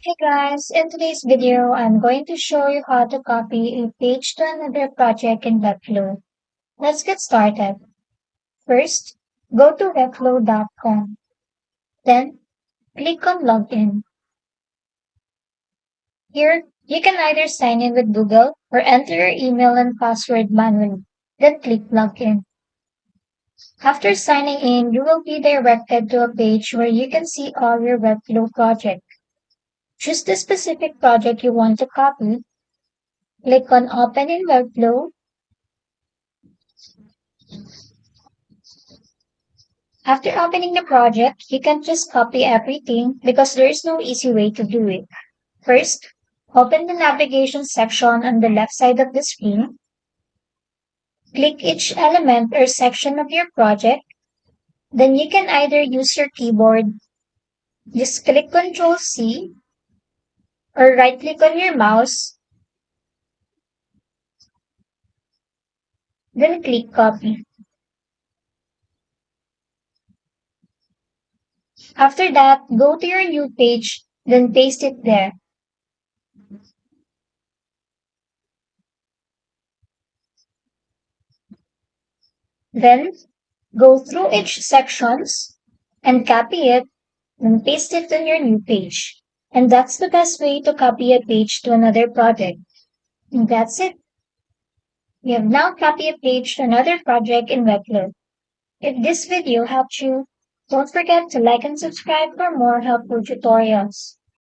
Hey guys, in today's video, I'm going to show you how to copy a page to another project in Webflow. Let's get started. First, go to webflow.com. Then, click on Login. Here, you can either sign in with Google or enter your email and password manually. Then click Login. After signing in, you will be directed to a page where you can see all your Webflow projects. Choose the specific project you want to copy. Click on Open in Webflow. After opening the project, you can just copy everything because there is no easy way to do it. First, open the navigation section on the left side of the screen. Click each element or section of your project. Then you can either use your keyboard, just click Ctrl C, or right click on your mouse, then click copy. After that, go to your new page, then paste it there. Then go through each sections and copy it and paste it on your new page. And that's the best way to copy a page to another project. And that's it. You have now copied a page to another project in Webflow. If this video helped you, don't forget to like and subscribe for more helpful tutorials.